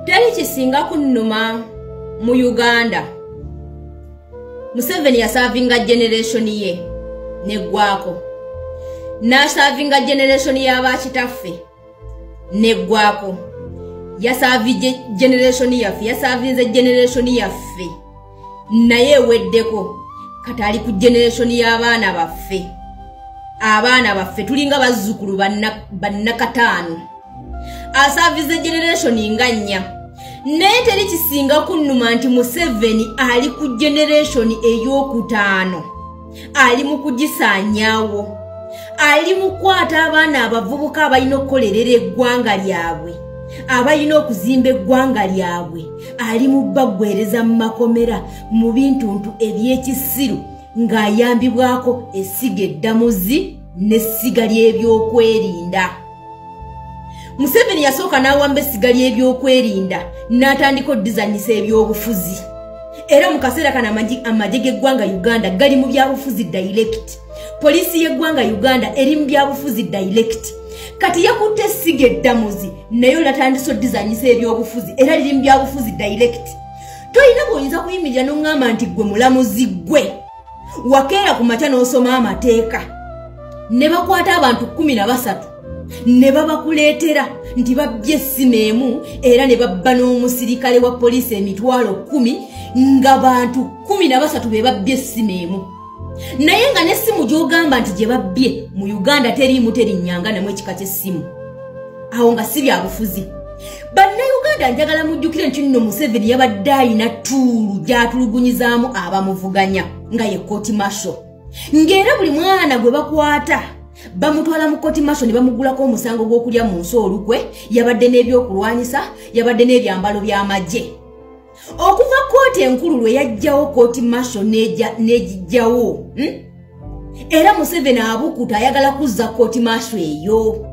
Teri kisinga kunnuma mu Uganda. Museveni yasavinga generation ye neggwako. Nasavinga generation y'abakitaffe neggwako. Yasavi generation yaffe, yasavinze generation yaffe. Naye weddeko katali ku generation y'abaana baffe. Abaana baffe tulinga bazzukulu bannakataano. Asavize generation inganya. Naye teri kisinga kunnuma nti Museveni ali ku generation ey'okutaano. Ali mu kugisaanyaawo. Ali mu kwata abaana abavubuka abalina okukolerera eggwanga lyabwe. Abalina okuzimba eggwanga lyabwe. Ali mu baggwereza mu makomera mu bintuntu eby'ekisiru ng'ayambibwako essiga eddamuzi n'essiga ly'ebyokwerinda. Museveni yasooka n'awamba essiga ly'ebyokwerinda n'atandika oddizanyisa ebyobufuzi. Era mu kaseera kana amagye g'eggwanga Uganda gali mu byabufuzi direct. Poliisi y'eggwanga Uganda eri mu byabufuzi direct. Kati yakutte essiga eddamuzi nayo latandise oddizanyisa ebyobufuzi era liri mu byabufuzi direct. Toyina bw'oyinza kuyimirira n'oŋŋamba nti gwe mulamuzi gwe. Wakeera ku makya n'osoma amateeka. Ne bakwata abantu 13. Ne babakuleetera nti babbye essimu emu era ne babba n'omusirikale wa poliisi emitwalo 10 nga bantu 13 be babbye essimu emu. Naye nga n'essimu gy'ogamba nti gye babbye mu Uganda teriimu terinyanga namwe ekika ky'essimu. Awo nga si byabufuzi. Bannayuganda njagala mujjukire nti nno Museveni yabadde ayina tuulu gy'atulugunyizaamu abamuvuganya nga ye kooti masho. Ng'era buli mwana gwe bakwata bamutwala mu kooti masho ne bamugulako omusango gw'okulya mu nsi olukwe, yabadde n'ebyokulwanyisa, yabadde n'ebyambalo by'amagye. Okuva kooti enkulu lwe yajjawo kooti masho n'egijjawo. Era Museveni abukuta ayagala kuzza kooti masho eyo.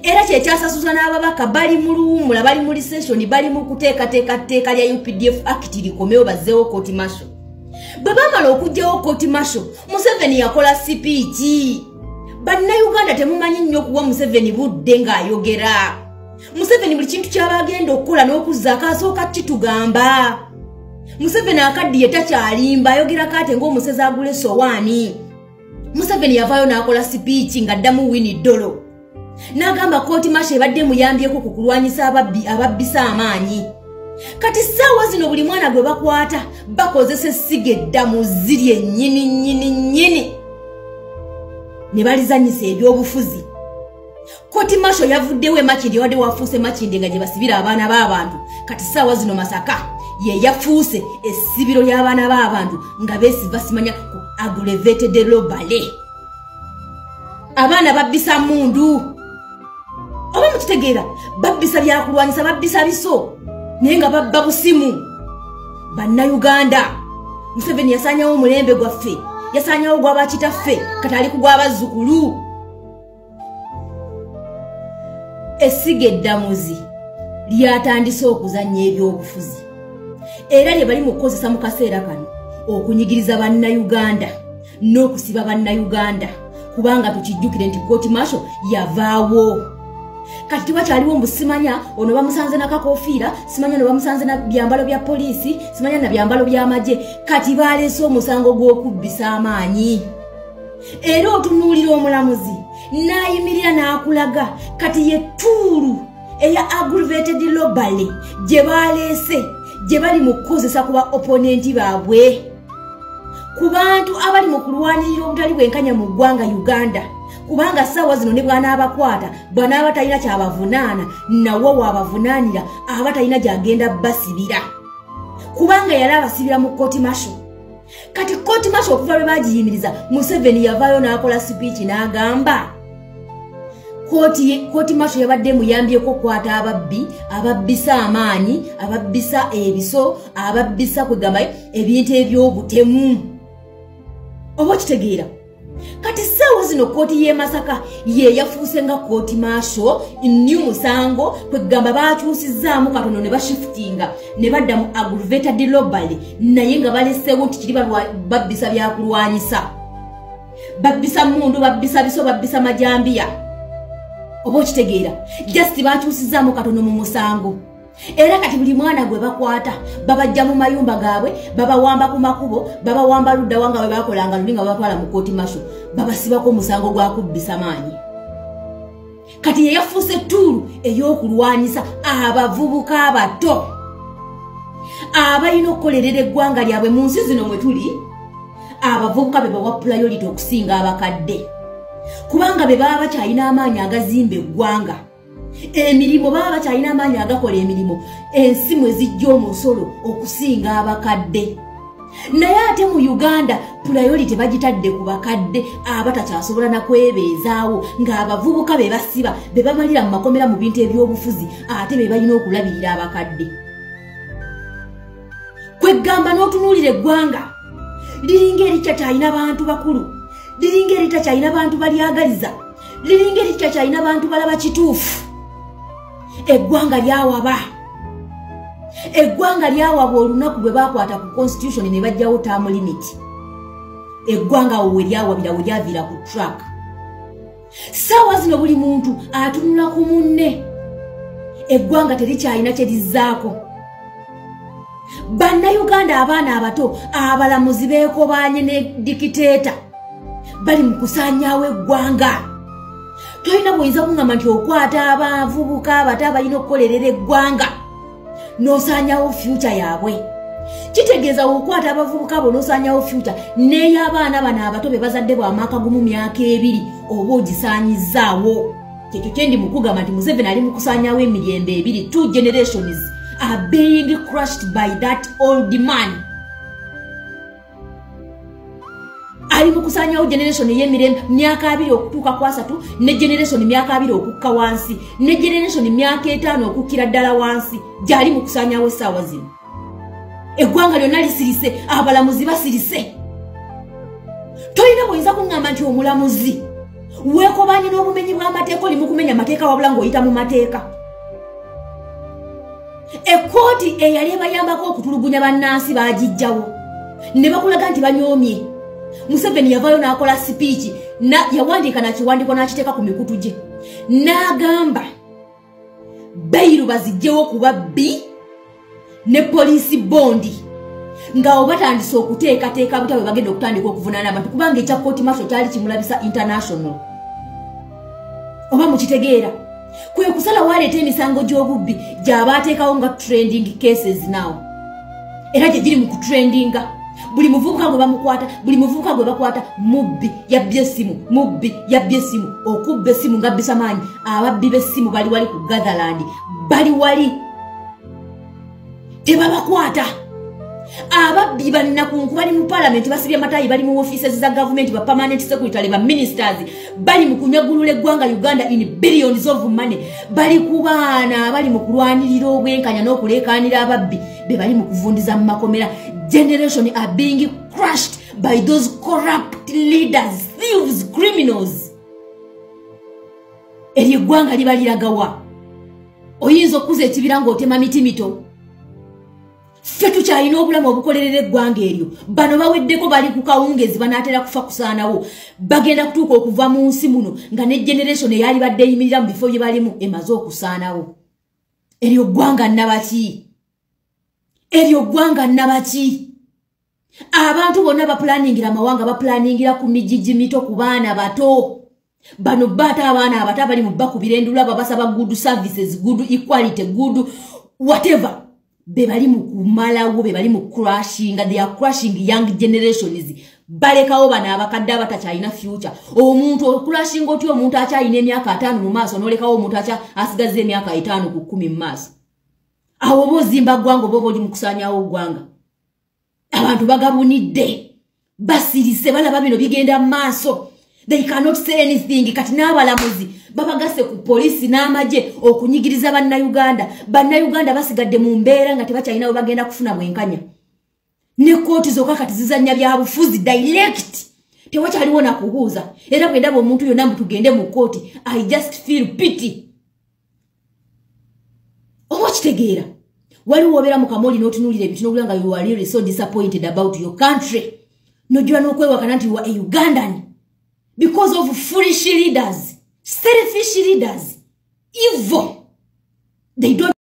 Era kyekyasasuza n'ababaka bali mu luwummula, bali mu liseshoni, bali mu kuteekateeka tteeka lya UPDF Act likomewo bazzeewo kooti masho. Bwe baamala okuggyawo kooti masho, Museveni yakola sipiiki. Bannayuganda temumanyi nnyo okuwa Museveni budde ng'ayogera. Museveni buli kintu ky'aba agenda okukola n'okuzzaako asooka kitugamba. Museveni akaddiye takyalimba, ayogerako ate ng'omusezi agula essowaani. Museveni yavaayo n'akola sipiiki ng'addamu Winnie Dolo. N'agamba kooti masho ebadde muyambyeko ku kulwanyisa ababbisa amaanyi. Kati ssaawa zino buli mwana gwe bakwata bakozesa essiga eddamuzi lyennyini. Ne balizanyisa ebyobufuzi. Kooti masho yavuddewo emakindi wadde wafuuse makindi nga gye basibira abaana b'abantu. Kati ssaawa zino Masaka ye yafuuse essibiro ly'abaana b'abantu nga basimanya ku aggravated robbery. Abaana babbisa mundu. Oba mukitegeera babbisa byakulwanyisa, babbisa biso naye nga babba busimu. Bannayuganda, Museveni yasaanyawo omulembe gwaffe, yasaanyawo gw'abakitaffe, kati ali ku gw'abazzukulu. Essiga eddamuzi lyatandise okuzannya ebyobufuzi. Era lye bali mu kukozesa mu kaseera kano okunyigiriza bannayuganda n'okusiba bannayuganda, kubanga tukijjukire nti kooti masho yavaawo. Kati tiwakyaliwo mbu simanya ono bamusanze na kakofiira, simanya ono bamusanze na byambalo bya poliisi, simanya na byambalo by'amagye. Kati baleese omusango gw'okubbisa amaanyi. Era otunuulira omulamuzi n'ayimirira n'akulaga kati ye tuulu eya aggravated robbery gye baleese, gye bali mu kukozesa ku ba opponenti baabwe, ku bantu abali mu kulwanirira obutali bwenkanya mu ggwanga Uganda. Kubanga ssaawa zino ne bw'anaabakwata, bw'anaaba talina kyabavunaana, nawo waabavunaanira aba talina gy'agenda basibira, kubanga yali abasibira mu kooti masho. Kati kooti masho okuva lwe bagiyimiriza, Museveni yavaayo n'akola sipiiki n'agamba kooti masho yabadde muyambyeko okukwata ababbi, ababbisa amaanyi, ababbisa ebiso, ababbisa kwegambayo ebintu eby'obutemu. Oba kitegeera? Kati ssaawa zino kooti y'e Masaka ye yafuuse nga kooti masho new musango, kwegamba baakyusizzaamu katono ne bashifutinga ne badda mu aggravated robbery, naye nga baleseewo nti kiri babbisa byakulwanyisa, babbisa mundu, babbisa biso, babbisa majambiya. Oba okitegeera? Just baakyusizzaamu katono mu musango. Era kati buli mwana gwe bakwata babajja mu mayumba gaabwe babawamba ku makubo babawamba ludda wanga bwe bakolanga lulinga batwala mu kooti masho babasibako omusango gwa kubbisa maanyi. Kati yeyafuuse tuulu ey'okulwanyisa abavubuka abato abalina okukolerera eggwanga lyabwe mu nsi zino mwe tuli. Abavubuka be bawa priority okusinga abakadde kubanga be baba bakyalina amaanyi agazimba eggwanga. Emirimu baba bakyalina amaanyi agakola emirimu ensi mwe zijja omusolo okusinga abakadde. Naye ate mu Uganda priority bagitadde ku bakadde abatakyasobola na kwebeezaawo ng'abavubuka be basiba be bamalira mu makomera mu bintu eby'obufuzi ate be balina okulabirira abakadde. Kwegamba n'otunuulira eggwanga liringa erikyakyalina bantu bakulu, liringa erikyakyalina bantu balyagaliza, liringa erikyakyalina bantu balaba kituufu. Eggwanga lyawaba. Eggwanga lyawaba olunaku bwe bakwata ku constitution ne bajjawo term limit. Eggwanga we lyawabira we lyaviira ku track. Ssaawa zino buli muntu atunula ku munne. Eggwanga terikyalina kye lizzaako. Bannayuganda abaana abato abalamuzi beekobaanye ne dikiteeta bali mu kusaanyaawo eggwanga. Tolina buyinza kungamba nti okwata abavubuka abato abalina okukolerera eggwanga n'osaanyawo future yaabwe. Kitegeeza okwata abavubuka abo n'osaanyawo future n'ey'abaana bano abato be bazadde bw'amaka gumu myaka 2 oba ogisaanyizzaawo. Kyekyo kye ndi mu kugamba nti Museveni ali mu kusaanyaawo emirembe 2. 2 generations are being crushed by that old man. Ali mu kusaanyawo generation y'emirembe myaka 2 okutuuka ku 3 ne generation myaka 2 okukka wansi ne generation myaka 5 okukkira ddala wansi gy'ali mu kusaanyawo essaawa zino. Eggwanga lyonna lisirise, abalamuzi basirise. Tolina buyinza kungamba nti omulamuzi weekobaanye n'obumenyi bw'amateeka oli mu kumenya amateeka wabula ng'oyita mu mateeka. Ekkooti eyali ebayambako okutulugunya bannansi baagijjawo ne bakulaga nti banyoomye. Museveni yavaayo n'akola sipiiki yawandiika nakiwandiiko n'akiteeka ku mikutu gye n'agamba bayiru bazijjewo kuba bbi ne poliisi bondi nga batandise okuteekateeka butya bwe bagenda okutandika okuvunaana abantu kubanga ekya kooti masho kyali kimulabisa international. Oba mukitegeera kwe kusala waleeta emisango gy'obubbi gy'abaateekawo nga trending cases now era gye giri mu kutrendinga. Buli muvubuka gwe bamukwata, buli muvubuka gwe bakwata mubbi yabbye essimu, mubbi yabbye essimu, okubba essimu ngabbisa maanyi. Ababbi b'essimu bali wali ku Gatherland, bali wali tebabakwata. Ababbi bannakunku bali mu parliament basibye amatayi bali mu offices za government ba permanent secretary ba ministers bali mu kunyagulula eggwanga Uganda in billions of money. Bali ku baana bali mu kulwanirira obwenkanya n'okuleekaanira ababbi be bali mu kuvundiza mu makomera. Generation are being crushed by those corrupt leaders, thieves, criminals. Eryo eggwanga liba liragawa. Oyinza okuza ekibira ng'otema miti mito. Ffe tukyalina obulamu obukolerera eggwanga eryo. Bano baweddeko bali ku kawungezi banaatera kufa kusaanawo. Bagenda kutuuka okuva mu nsi muno nga ne generation eyali badde eyimirira mu bifo bye balimu emaze okusaanawo. Eryo ggwanga nnabaki? Eryo ggwanga nnabaki? Abantu bonna bapulaningira amawanga bapulaningira ku mijiji mito ku baana bato. Bano bata abaana abato abali mu bakubira endula babasaba good services, good equality, good whatever. Be bali mu kumalawo, be bali mu crushing, they are crushing young generations. Balekawo bana abakadde abatakyalina future. Omuntu okucrushing otyo omuntu akyalina emyaka 5 mu maaso n'olekawo omuntu asigaze emyaka 5 ku 10 mu maaso. Awo bozimba ggwanga oba oli mu kusaanyawo ggwanga. Abantu bagabunidde basirise balaba bino bigenda mu maaso. They cannot say anything. Kati n'abalamuzi babagase ku polisi n'amagye okunyigiriza bannayuganda. Bannayuganda basigadde mu mbeera nga tebakyalina we bagenda kufuna bwenkanya. Ne kooti zokka kati zizannya bya bufuzi direct. Tewakyaliwo na kubuuza. Era bwe ndaba omuntu yonna mbu tugende mu kooti, I just feel pity. Oba kitegeera waliwo obeera mu kamoli n'otunuulira ebintu n'obula nga you are really so disappointed about your country. Nojjula n'okwewakana nti you are a Ugandan. Because of foolish leaders, selfish leaders, evil. They don't